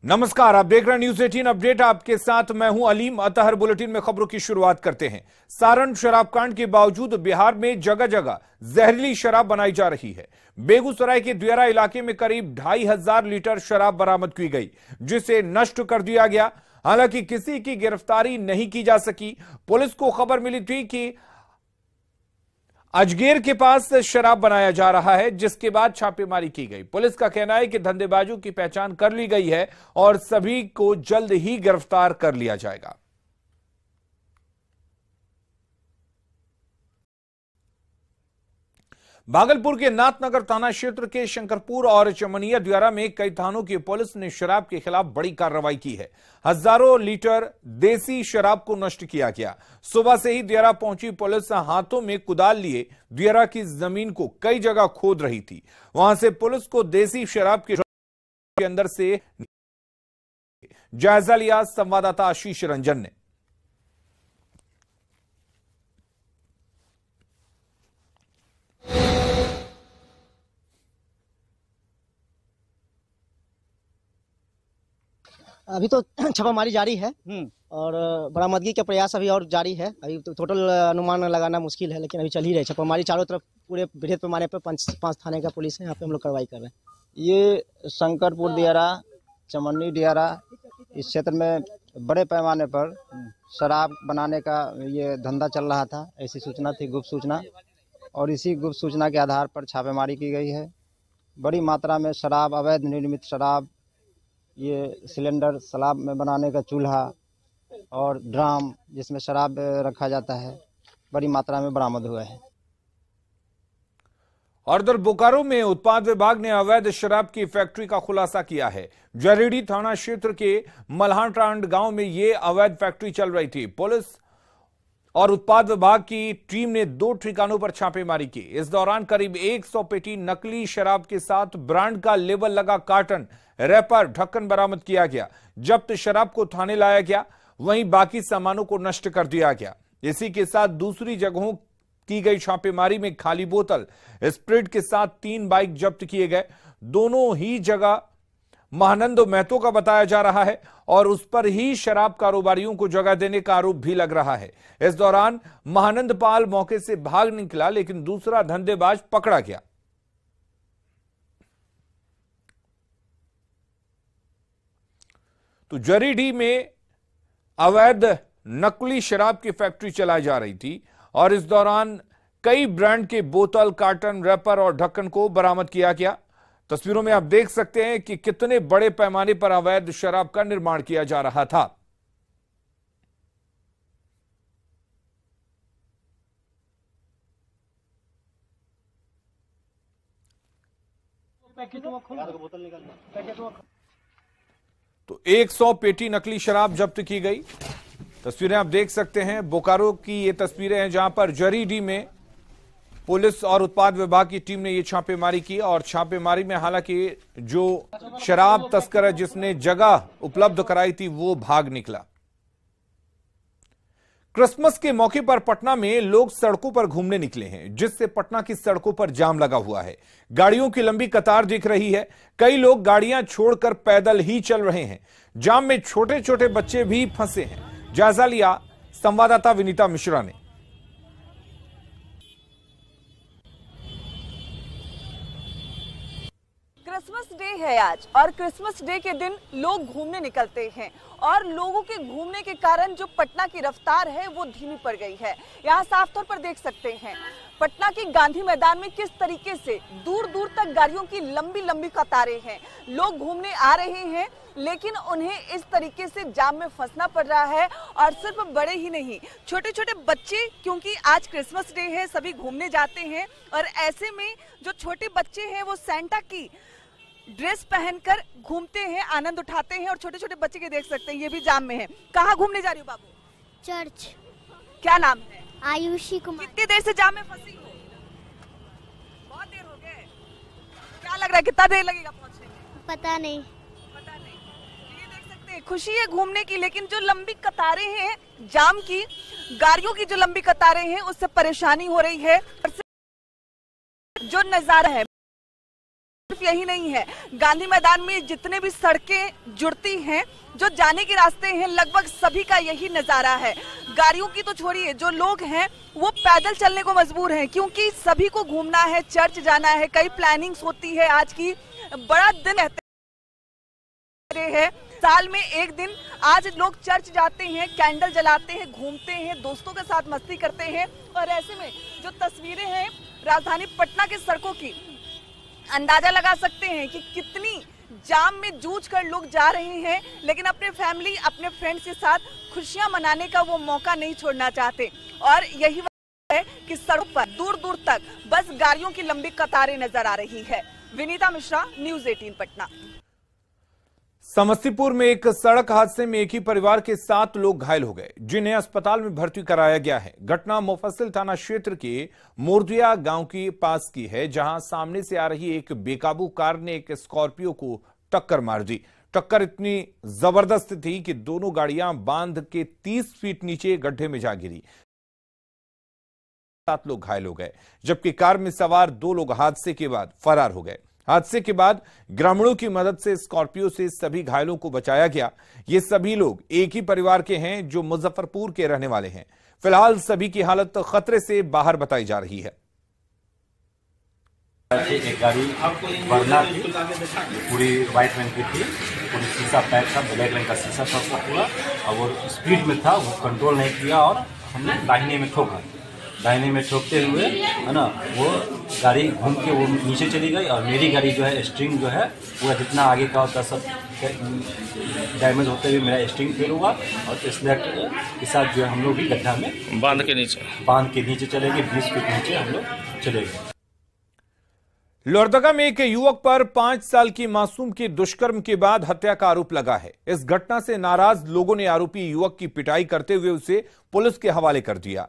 नमस्कार, आप देख रहे हैं न्यूज 18 अपडेट। आपके साथ मैं हूं अलीम अतहर। बुलेटिन में खबरों की शुरुआत करते हैं। सारण शराब कांड के बावजूद बिहार में जगह जगह जहरीली शराब बनाई जा रही है। बेगूसराय के दियारा इलाके में करीब 2500 लीटर शराब बरामद की गई, जिसे नष्ट कर दिया गया। हालांकि किसी की गिरफ्तारी नहीं की जा सकी। पुलिस को खबर मिली थी कि अजगेर के पास शराब बनाया जा रहा है, जिसके बाद छापेमारी की गई। पुलिस का कहना है कि धंधेबाजों की पहचान कर ली गई है और सभी को जल्द ही गिरफ्तार कर लिया जाएगा। भागलपुर के नाथनगर थाना क्षेत्र के शंकरपुर और चमनिया दियारा में कई थानों की पुलिस ने शराब के खिलाफ बड़ी कार्रवाई की है। हजारों लीटर देसी शराब को नष्ट किया गया। सुबह से ही दियारा पहुंची पुलिस हाथों में कुदाल लिए दियारा की जमीन को कई जगह खोद रही थी। वहां से पुलिस को देसी शराब के अंदर से जायजा लिया संवाददाता आशीष रंजन ने। अभी तो छापामारी जारी है और बरामदगी का प्रयास अभी और जारी है। अभी तो टोटल अनुमान लगाना मुश्किल है, लेकिन अभी चल ही रही छापामारी चारों तरफ। पूरे बृहद पैमाने पर पांच थाने का पुलिस है, यहाँ पे हम लोग कार्रवाई कर रहे हैं। ये शंकरपुर दियारा, चमन्नी दियारा, इस क्षेत्र में बड़े पैमाने पर शराब बनाने का ये धंधा चल रहा था। ऐसी सूचना थी, गुप्त सूचना, और इसी गुप्त सूचना के आधार पर छापेमारी की गई है। बड़ी मात्रा में शराब, अवैध निर्मित शराब, ये सिलेंडर शराब में बनाने का चूल्हा और ड्राम जिसमें शराब रखा जाता है, बड़ी मात्रा में बरामद हुआ है। और उधर बोकारो में उत्पाद विभाग ने अवैध शराब की फैक्ट्री का खुलासा किया है। जरीडी थाना क्षेत्र के मल्हाटांड गांव में यह अवैध फैक्ट्री चल रही थी। पुलिस और उत्पाद विभाग की टीम ने 2 ठिकानों पर छापेमारी की। इस दौरान करीब 100 पेटी नकली शराब के साथ ब्रांड का लेबल लगा कार्टन, रैपर, ढक्कन बरामद किया गया। जब्त शराब को थाने लाया गया, वहीं बाकी सामानों को नष्ट कर दिया गया। इसी के साथ दूसरी जगहों की गई छापेमारी में खाली बोतल, स्प्रिट के साथ 3 बाइक जब्त किए गए। दोनों ही जगह महानंद महतो का बताया जा रहा है और उस पर ही शराब कारोबारियों को जगह देने का आरोप भी लग रहा है। इस दौरान महानंद पाल मौके से भाग निकला, लेकिन दूसरा धंधेबाज पकड़ा गया। तो जरीडी में अवैध नकली शराब की फैक्ट्री चलाई जा रही थी और इस दौरान कई ब्रांड के बोतल, कार्टन, रैपर और ढक्कन को बरामद किया गया। तस्वीरों में आप देख सकते हैं कि कितने बड़े पैमाने पर अवैध शराब का निर्माण किया जा रहा था। तो 100 पेटी नकली शराब जब्त की गई। तस्वीरें आप देख सकते हैं, बोकारो की ये तस्वीरें हैं जहां पर जरीडी में पुलिस और उत्पाद विभाग की टीम ने ये छापेमारी की और छापेमारी में हालांकि जो शराब तस्कर है जिसने जगह उपलब्ध कराई थी वो भाग निकला। क्रिसमस के मौके पर पटना में लोग सड़कों पर घूमने निकले हैं, जिससे पटना की सड़कों पर जाम लगा हुआ है। गाड़ियों की लंबी कतार दिख रही है। कई लोग गाड़ियां छोड़कर पैदल ही चल रहे हैं। जाम में छोटे छोटे बच्चे भी फंसे हैं। जायजा लिया संवाददाता विनीता मिश्रा ने। क्रिसमस डे है आज और क्रिसमस डे के दिन लोग घूमने निकलते हैं और लोगों के घूमने के कारण जो पटना की रफ्तार है वो धीमी पड़ गई है। यहाँ साफ तौर पर देख सकते हैं पटना के गांधी मैदान में किस तरीके से दूर दूर तक गाड़ियों की लंबी लंबी कतारें हैं। लोग घूमने आ रहे हैं, लेकिन उन्हें इस तरीके से जाम में फंसना पड़ रहा है। और सिर्फ बड़े ही नहीं, छोटे छोटे बच्चे, क्योंकि आज क्रिसमस डे है, सभी घूमने जाते हैं और ऐसे में जो छोटे बच्चे हैं वो सैंटा की ड्रेस पहनकर घूमते हैं, आनंद उठाते हैं। और छोटे छोटे बच्चे के देख सकते हैं, ये भी जाम में है। कहाँ घूमने जा रही हो बाबू? चर्च। क्या नाम है? आयुषी कुमार। कितनी देर से जाम में फंसी हो? बहुत देर हो गए। क्या लग रहा है कितना देर लगेगा पहुंचने में? पता नहीं। पता नहीं। ये देख सकते हैं, खुशी है घूमने की, लेकिन जो लंबी कतारें हैं जाम की, गाड़ियों की जो लंबी कतारें हैं उससे परेशानी हो रही है। जो नजारा है सिर्फ यही नहीं है, गांधी मैदान में जितने भी सड़कें जुड़ती हैं, जो जाने के रास्ते हैं, लगभग सभी का यही नजारा है। गाड़ियों की तो छोड़िए, जो लोग हैं वो पैदल चलने को मजबूर हैं, क्योंकि सभी को घूमना है, चर्च जाना है, कई प्लानिंग्स होती है। आज की बड़ा दिन है, साल में एक दिन आज लोग चर्च जाते हैं, कैंडल जलाते हैं, घूमते हैं, दोस्तों के साथ मस्ती करते हैं। और ऐसे में जो तस्वीरें हैं राजधानी पटना के सड़कों की, अंदाजा लगा सकते हैं कि कितनी जाम में जूझ कर लोग जा रहे हैं, लेकिन अपने फैमिली, अपने फ्रेंड्स के साथ खुशियां मनाने का वो मौका नहीं छोड़ना चाहते। और यही वजह है कि सड़क पर दूर दूर तक बस गाड़ियों की लंबी कतारें नजर आ रही है। विनीता मिश्रा, न्यूज़ 18 पटना। समस्तीपुर में एक सड़क हादसे में एक ही परिवार के 7 लोग घायल हो गए, जिन्हें अस्पताल में भर्ती कराया गया है। घटना मुफस्सिल थाना क्षेत्र के मोरदिया गांव के पास की है, जहां सामने से आ रही एक बेकाबू कार ने एक स्कॉर्पियो को टक्कर मार दी। टक्कर इतनी जबरदस्त थी कि दोनों गाड़ियां बांध के 30 फीट नीचे गड्ढे में जा गिरी। 7 लोग घायल हो गए, जबकि कार में सवार 2 लोग हादसे के बाद फरार हो गए। हादसे के बाद ग्रामीणों की मदद से स्कॉर्पियो से सभी घायलों को बचाया गया। ये सभी लोग एक ही परिवार के हैं, जो मुजफ्फरपुर के रहने वाले हैं। फिलहाल सभी की हालत खतरे से बाहर बताई जा रही है। एक गाड़ी वरना थी, पूरी व्हाइट रंग की थी, पूरी शीशा पैक था, ब्लैक रंग का शीशा था पूरा, और वो स्पीड में था, वो कंट्रोल नहीं किया और हमने दाहिने में ठोका। दाहिने में ठोकते हुए है ना, वो गाड़ी घूम के वो नीचे चली गई, और मेरी गाड़ी जो है स्ट्रिंग जो है पूरा जितना आगे का होता सब डैमेज होते हुए मेरा स्ट्रिंग फेल हुआ, और स्लैट के साथ जो है हम लोग भी गड्ढा में बांध के नीचे चले गए। 20 फीट नीचे हम लोग चले गए। लोहरदगा में एक युवक पर 5 साल की मासूम के दुष्कर्म के बाद हत्या का आरोप लगा है। इस घटना से नाराज लोगों ने आरोपी युवक की पिटाई करते हुए उसे पुलिस के हवाले कर दिया।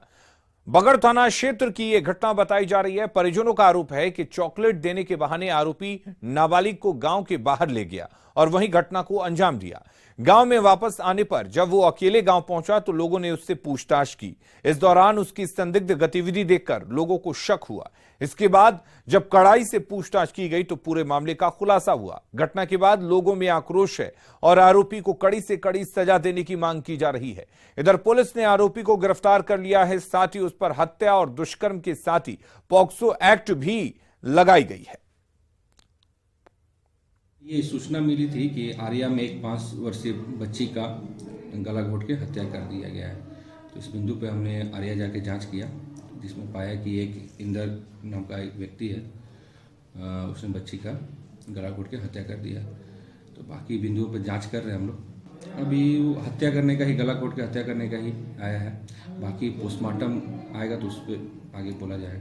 बगड़ थाना क्षेत्र की यह घटना बताई जा रही है। परिजनों का आरोप है कि चॉकलेट देने के बहाने आरोपी नाबालिग को गांव के बाहर ले गया और वहीं घटना को अंजाम दिया। गांव में वापस आने पर जब वो अकेले गांव पहुंचा तो लोगों ने उससे पूछताछ की। इस दौरान उसकी संदिग्ध गतिविधि देखकर लोगों को शक हुआ। इसके बाद जब कड़ाई से पूछताछ की गई तो पूरे मामले का खुलासा हुआ। घटना के बाद लोगों में आक्रोश है और आरोपी को कड़ी से कड़ी सजा देने की मांग की जा रही है। इधर पुलिस ने आरोपी को गिरफ्तार कर लिया है, साथ ही उस पर हत्या और दुष्कर्म के साथ ही पॉक्सो एक्ट भी लगाई गई है। ये सूचना मिली थी कि आर्या में एक 5 वर्षीय बच्ची का गला घोट के हत्या कर दिया गया है। तो इस बिंदु पे हमने आर्या जाके जांच किया, जिसमें पाया कि एक इंदर नाम का एक व्यक्ति है, उसने बच्ची का गला घोट के हत्या कर दिया। तो बाकी बिंदुओं पे जांच कर रहे हैं हम लोग। अभी हत्या करने का ही, गला घोट के हत्या करने का ही आया है। बाकी पोस्टमार्टम आएगा तो उस पर आगे बोला जाएगा।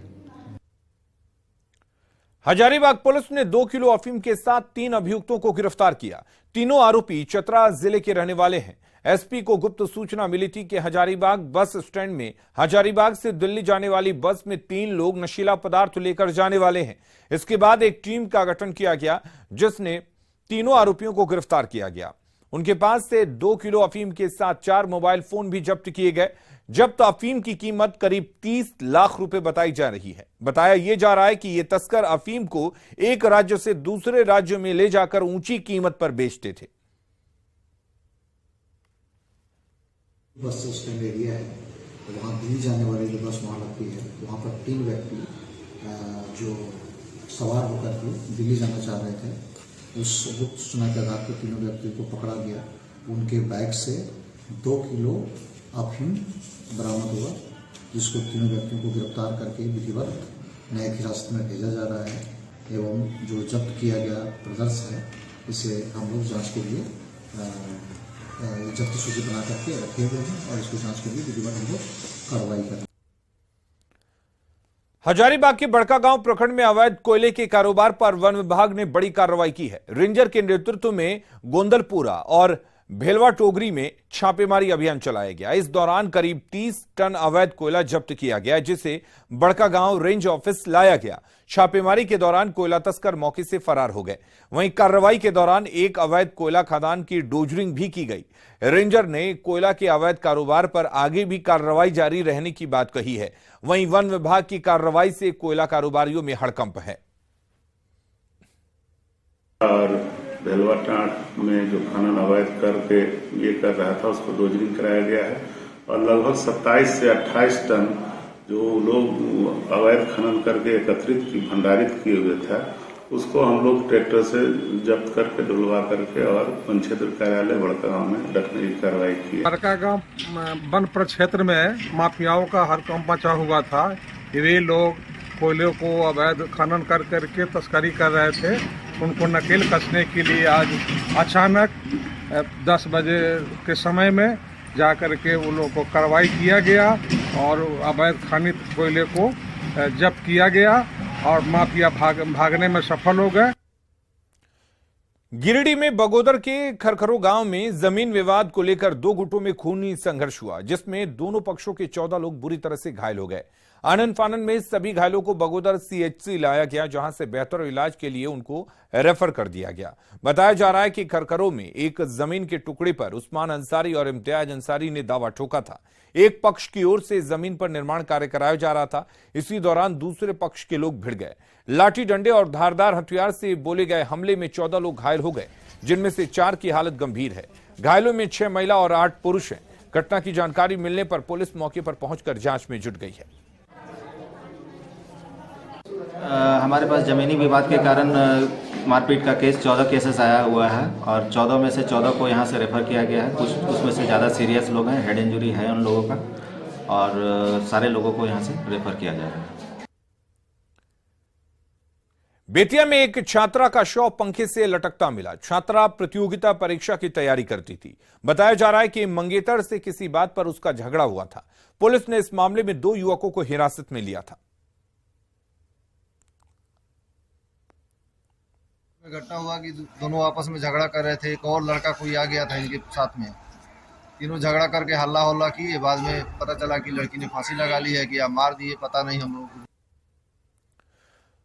हजारीबाग पुलिस ने 2 किलो अफीम के साथ 3 अभियुक्तों को गिरफ्तार किया। तीनों आरोपी चतरा जिले के रहने वाले हैं। एसपी को गुप्त सूचना मिली थी कि हजारीबाग बस स्टैंड में हजारीबाग से दिल्ली जाने वाली बस में 3 लोग नशीला पदार्थ लेकर जाने वाले हैं। इसके बाद एक टीम का गठन किया गया, जिसने तीनों आरोपियों को गिरफ्तार किया गया। उनके पास से 2 किलो अफीम के साथ 4 मोबाइल फोन भी जब्त किए गए। जब्त अफीम की कीमत करीब 30 लाख रुपए बताई जा रही है। बताया यह जा रहा है कि ये तस्कर अफीम को एक राज्य से दूसरे राज्य में ले जाकर ऊंची कीमत पर बेचते थे। बस स्टैंड एरिया है, तो वहाँ दिल्ली जाने वाली जो बस वहाँ लगती है, वहाँ पर 3 व्यक्ति जो सवार होकर के दिल्ली जाना चाह रहे थे, उस गुप्त सूचना के आधार पर तीनों व्यक्तियों को पकड़ा गया। उनके बैग से 2 किलो अफीम बरामद हुआ, जिसको तीनों व्यक्तियों को गिरफ्तार करके विधिवत न्यायिक हिरासत में भेजा जा रहा है। एवं जो जब्त किया गया प्रदर्श है, इसे हम लोग जांच के लिए जब्त सूची बना करके रखे हुए हैं और इसको जांच के लिए विधिवत हम लोग कार्रवाई करें। हजारीबाग के बड़कागांव प्रखंड में अवैध कोयले के कारोबार पर वन विभाग ने बड़ी कार्रवाई की है। रेंजर के नेतृत्व में गोंदलपुरा और भेलवा टोगरी में छापेमारी अभियान चलाया गया। इस दौरान करीब 30 टन अवैध कोयला जब्त किया गया, जिसे बड़कागांव रेंज ऑफिस लाया गया। छापेमारी के दौरान कोयला तस्कर मौके से फरार हो गए। वहीं कार्रवाई के दौरान एक अवैध कोयला खदान की डोजरिंग भी की गई। रेंजर ने कोयला के अवैध कारोबार पर आगे भी कार्रवाई जारी रहने की बात कही है। वहीं वन विभाग की कार्रवाई से कोयला कारोबारियों में हड़कंप है। और भेलवा टाट में जो खनन अवैध करके ये कर रहा था उसको डोजरिंग कराया गया है और लगभग 27 से 28 टन जो लोग अवैध खनन करके एकत्रित की भंडारित किए हुए था उसको हम लोग ट्रैक्टर से जब्त करके डुलवा करके और वन क्षेत्र कार्यालय बड़का गाँव में रखने की कार्रवाई की। बड़का गाँव वन प्रक्षेत्र में माफियाओं का हड़कंप मचा हुआ था। वे लोग कोयले को अवैध खनन कर करके तस्करी कर रहे थे। उनको नकेल कसने के लिए आज अचानक 10 बजे के समय में जाकर के उन लोगों को कार्रवाई किया गया और अवैध खनित कोयले को जब्त किया गया और माफिया भागने में सफल हो गए। गिरिडीह में बगोदर के खरखरो गांव में जमीन विवाद को लेकर दो गुटों में खूनी संघर्ष हुआ, जिसमें दोनों पक्षों के 14 लोग बुरी तरह से घायल हो गए। आनन फानन में सभी घायलों को बगोदर सीएचसी लाया गया, जहां से बेहतर इलाज के लिए उनको रेफर कर दिया गया। बताया जा रहा है कि खरखरो में एक जमीन के टुकड़े पर उस्मान अंसारी और इम्तियाज अंसारी ने दावा ठोका था। एक पक्ष की ओर से जमीन पर निर्माण कार्य कराया जा रहा था। इसी दौरान दूसरे पक्ष के लोग भिड़ गए। लाठी डंडे और धारदार हथियार से बोले गए हमले में 14 लोग घायल हो गए, जिनमें से 4 की हालत गंभीर है। घायलों में 6 महिला और 8 पुरुष हैं। घटना की जानकारी मिलने पर पुलिस मौके पर पहुंचकर जांच में जुट गई है। हमारे पास जमीनी विवाद के कारण मारपीट का केस 14 केसेस आया हुआ है और 14 में से 14 को यहाँ से रेफर किया गया है। कुछ उसमें से ज़्यादा सीरियस लोग हैं, हेड इंजरी है उन लोगों का और सारे लोगों को यहाँ से रेफर किया जा रहा है। बेतिया में एक छात्रा का शव पंखे से लटकता मिला। छात्रा प्रतियोगिता परीक्षा की तैयारी करती थी। बताया जा रहा है कि मंगेतर से किसी बात पर उसका झगड़ा हुआ था। पुलिस ने इस मामले में 2 युवकों को हिरासत में लिया था। घटना हुआ कि दोनों आपस में झगड़ा कर रहे थे। एक और लड़का कोई आ गया था इनके साथ में। तीनों झगड़ा करके हल्ला हल्ला किए। बाद में पता चला कि लड़की ने फांसी लगा ली है कि आप मार दिए, पता नहीं हम लोगों को।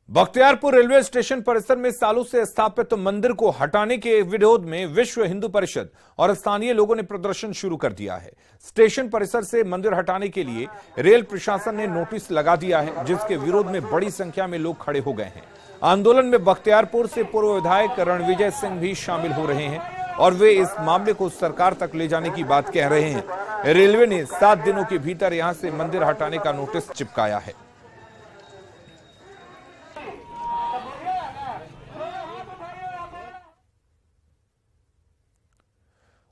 बख्तियारपुर रेलवे स्टेशन परिसर में सालों से स्थापित मंदिर को हटाने के विरोध में विश्व हिंदू परिषद और स्थानीय लोगों ने प्रदर्शन शुरू कर दिया है। स्टेशन परिसर से मंदिर हटाने के लिए रेल प्रशासन ने नोटिस लगा दिया है, जिसके विरोध में बड़ी संख्या में लोग खड़े हो गए हैं। आंदोलन में बख्तियारपुर से पूर्व विधायक रणविजय सिंह भी शामिल हो रहे हैं और वे इस मामले को सरकार तक ले जाने की बात कह रहे हैं। रेलवे ने 7 दिनों के भीतर यहां से मंदिर हटाने का नोटिस चिपकाया है।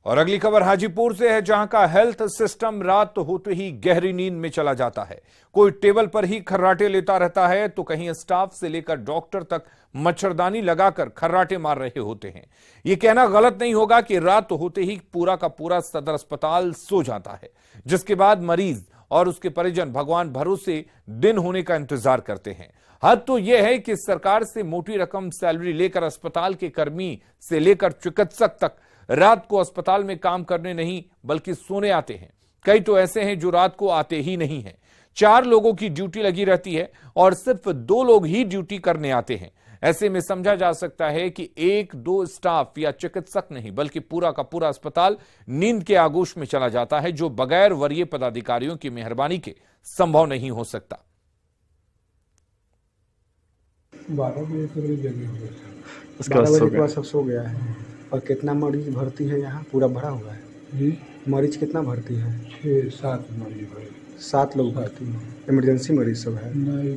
और अगली खबर हाजीपुर से है, जहां का हेल्थ सिस्टम रात होते ही गहरी नींद में चला जाता है। कोई टेबल पर ही खर्राटे लेता रहता है तो कहीं स्टाफ से लेकर डॉक्टर तक मच्छरदानी लगाकर खर्राटे मार रहे होते हैं। यह कहना गलत नहीं होगा कि रात होते ही पूरा का पूरा सदर अस्पताल सो जाता है, जिसके बाद मरीज और उसके परिजन भगवान भरोसे दिन होने का इंतजार करते हैं। हद तो यह है कि सरकार से मोटी रकम सैलरी लेकर अस्पताल के कर्मी से लेकर चिकित्सक तक रात को अस्पताल में काम करने नहीं बल्कि सोने आते हैं। कई तो ऐसे हैं जो रात को आते ही नहीं हैं। 4 लोगों की ड्यूटी लगी रहती है और सिर्फ 2 लोग ही ड्यूटी करने आते हैं। ऐसे में समझा जा सकता है कि 1-2 स्टाफ या चिकित्सक नहीं बल्कि पूरा का पूरा अस्पताल नींद के आगोश में चला जाता है, जो बगैर वरीय पदाधिकारियों की मेहरबानी के संभव नहीं हो सकता। 12 बजे के बाद सब सो गया है। और कितना मरीज भर्ती है यहाँ? पूरा भरा हुआ है। मरीज कितना भर्ती है? 7 मरीज भर्ती। 7 लोग भर्ती हैं। इमरजेंसी मरीज सब है? नहीं,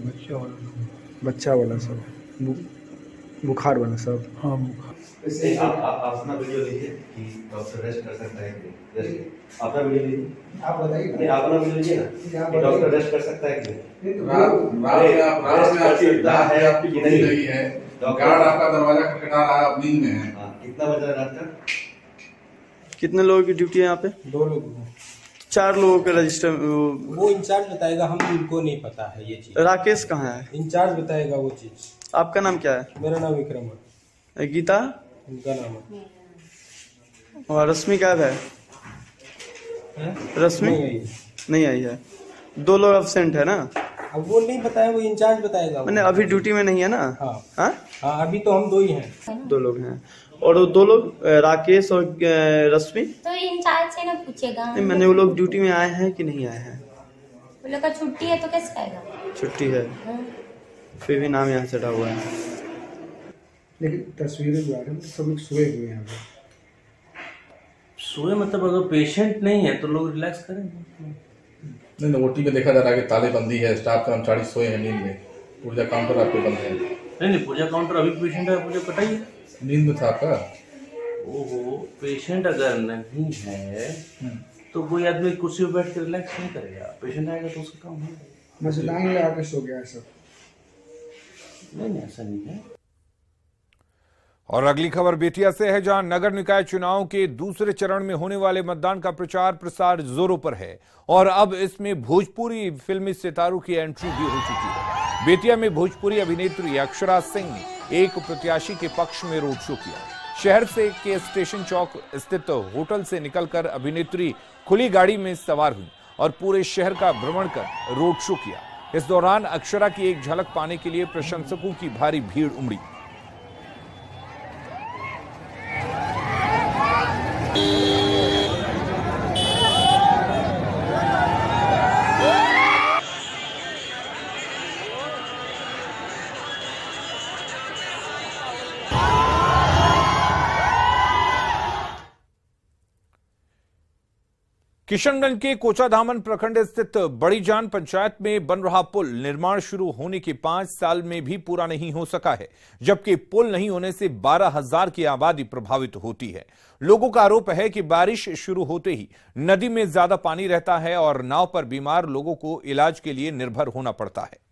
बच्चा वाला सब, बुखार वाला सब। हाँ, बुखार। आप अपना वीडियो लीजिए कि डॉक्टर रेस्ट कर सकता है कि रेस्ट। अपना वीडियो लीजिए, आप बताइए। आप अपना वीडियो लीजिए ना कि डॉक्टर रेस्ट कर सकता है कि नहीं है। गार्ड आपका दरवाजा खटखटा रहा है, आप नींद में है। कितना बजा रात का? कितने लोगों की ड्यूटी है यहाँ पे? 2 लोग। 4 लोगों के रजिस्टर वो इंचार्ज बताएगा, हमको नहीं पता है ये चीज। राकेश कहाँ है? इंचार्ज बताएगा वो चीज। आपका नाम क्या है? मेरा नाम विक्रम है। गीता? उनका नाम है। और रश्मि गायब है? रश्मि नहीं आई है। 2 लोग अब्सेंट है ना? अब वो नहीं बताया, वो इंचार्ज बताएगा। मैंने अभी ड्यूटी में नहीं है ना? हाँ, अभी तो हम 2 ही हैं। 2 लोग हैं और 2 लोग राकेश और रश्मि। तो इंचार्ज से ना पूछेगा। नहीं, मैंने वो लोग ड्यूटी में आए हैं कि नहीं आए हैं? वो लोग का छुट्टी है तो कैसे आएगा? छुट्टी है, फिर भी नाम यहाँ चढ़ा हुआ है। लेकिन तस्वीरें जो आ रही हैं सब लोग सोए हुए हैं। सोए मतलब अगर पेशेंट नहीं है तो लोग रिलैक्स करें। नहीं, ओटी में देखा जा रहा है कि तालेबंदी है, स्टाफ कर्मचारी सोए हैं नींद में, पूर्जा काउंटर आपके बंद है। नहीं, पूजा काउंटर अभी पेशेंट है, पूजा कटाई नींद में था आपका। ओहो, पेशेंट अगर नहीं है तो कोई आदमी कुर्सी पर बैठ कर रिलैक्स नहीं करेगा। पेशेंट आएगा तो उसका काम है। मसलाइन लगा के सो गया है सब। नहीं, ऐसा नहीं है। और अगली खबर बेतिया से है, जहां नगर निकाय चुनाव के दूसरे चरण में होने वाले मतदान का प्रचार प्रसार जोरों पर है और अब इसमें भोजपुरी फिल्मी सितारों की एंट्री भी हो चुकी है। बेतिया में भोजपुरी अभिनेत्री अक्षरा सिंह ने एक प्रत्याशी के पक्ष में रोड शो किया। शहर से के स्टेशन चौक स्थित होटल से निकलकर अभिनेत्री खुली गाड़ी में सवार हुई और पूरे शहर का भ्रमण कर रोड शो किया। इस दौरान अक्षरा की एक झलक पाने के लिए प्रशंसकों की भारी भीड़ उमड़ी। किशनगंज के कोचाधामन प्रखंड स्थित बड़ी जान पंचायत में बन रहा पुल निर्माण शुरू होने के 5 साल में भी पूरा नहीं हो सका है, जबकि पुल नहीं होने से 12,000 की आबादी प्रभावित होती है। लोगों का आरोप है कि बारिश शुरू होते ही नदी में ज्यादा पानी रहता है और नाव पर बीमार लोगों को इलाज के लिए निर्भर होना पड़ता है।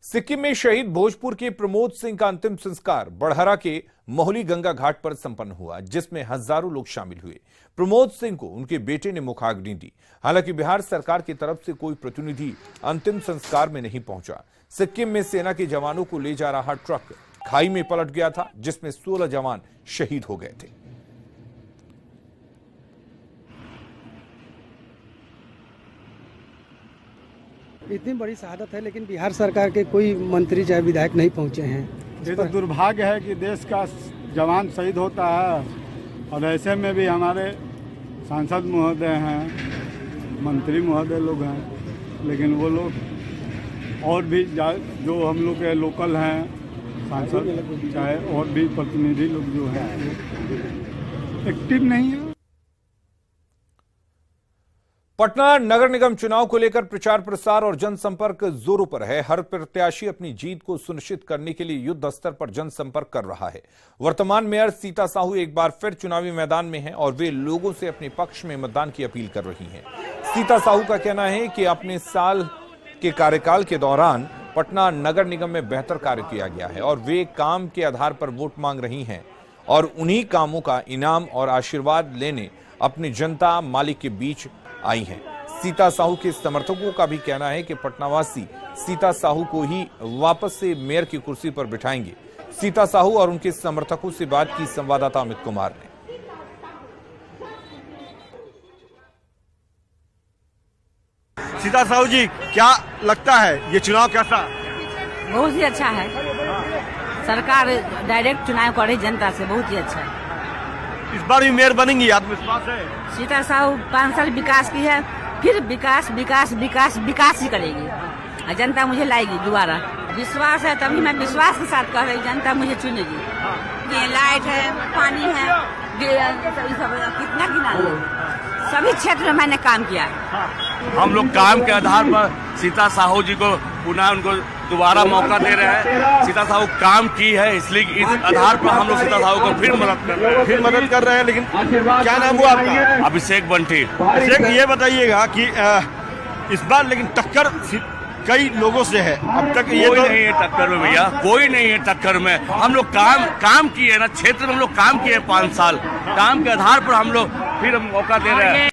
सिक्किम में शहीद भोजपुर के प्रमोद सिंह का अंतिम संस्कार बड़हरा के मोहली गंगा घाट पर संपन्न हुआ, जिसमें हजारों लोग शामिल हुए। प्रमोद सिंह को उनके बेटे ने मुखाग्नि दी। हालांकि बिहार सरकार की तरफ से कोई प्रतिनिधि अंतिम संस्कार में नहीं पहुंचा। सिक्किम में सेना के जवानों को ले जा रहा ट्रक खाई में पलट गया था, जिसमें 16 जवान शहीद हो गए थे। इतनी बड़ी शहादत है, लेकिन बिहार सरकार के कोई मंत्री चाहे विधायक नहीं पहुंचे हैं। ये तो दुर्भाग्य है कि देश का जवान शहीद होता है और ऐसे में भी हमारे सांसद महोदय हैं, मंत्री महोदय लोग हैं, लेकिन वो लोग और भी जो हम लोग के लोकल हैं सांसद, चाहे और भी प्रतिनिधि लोग जो हैं एक्टिव नहीं है। पटना नगर निगम चुनाव को लेकर प्रचार प्रसार और जनसंपर्क जोरों पर है। हर प्रत्याशी अपनी जीत को सुनिश्चित करने के लिए युद्ध स्तर पर जनसंपर्क कर रहा है। वर्तमान मेयर सीता साहू एक बार फिर चुनावी मैदान में हैं और वे लोगों से अपने पक्ष में मतदान की अपील कर रही हैं। सीता साहू का कहना है कि अपने साल के कार्यकाल के दौरान पटना नगर निगम में बेहतर कार्य किया गया है और वे काम के आधार पर वोट मांग रही हैं और उन्हीं कामों का इनाम और आशीर्वाद लेने अपनी जनता मालिक के बीच आई हैं। सीता साहू के समर्थकों का भी कहना है कि पटनावासी सीता साहू को ही वापस से मेयर की कुर्सी पर बिठाएंगे। सीता साहू और उनके समर्थकों से बात की संवाददाता अमित कुमार ने। सीता साहू जी, क्या लगता है ये चुनाव कैसा? बहुत ही अच्छा है। सरकार डायरेक्ट चुनाव कर रही जनता से, बहुत ही अच्छा है। इस बार भी मेयर बनेंगी, आत्मविश्वास है? सीता साहू 5 साल विकास की है, फिर विकास विकास विकास विकास ही करेगी। जनता मुझे लाएगी दोबारा, विश्वास है, तभी मैं विश्वास के साथ कह रही जनता मुझे चुनेगी। ये लाइट है, पानी है, कितना गिना लो, सभी क्षेत्र में मैंने काम किया है। हम लोग काम के आधार पर सीता साहू जी को पुनः उनको दोबारा मौका दे रहे हैं। सीता साहू काम की है, इसलिए इस आधार पर हम लोग सीता साहू को फिर मदद कर रहे हैं। लेकिन क्या नाम हुआ आपका? अभिषेक बंटी। अभिषेक, ये बताइएगा कि इस बार लेकिन टक्कर कई लोगों से है, अब तक ये कोई नहीं है टक्कर में भैया, कोई नहीं है टक्कर में। हम लोग काम किए ना, क्षेत्र में हम लोग काम किए 5 साल, काम के आधार पर हम लोग फिर मौका दे रहे हैं।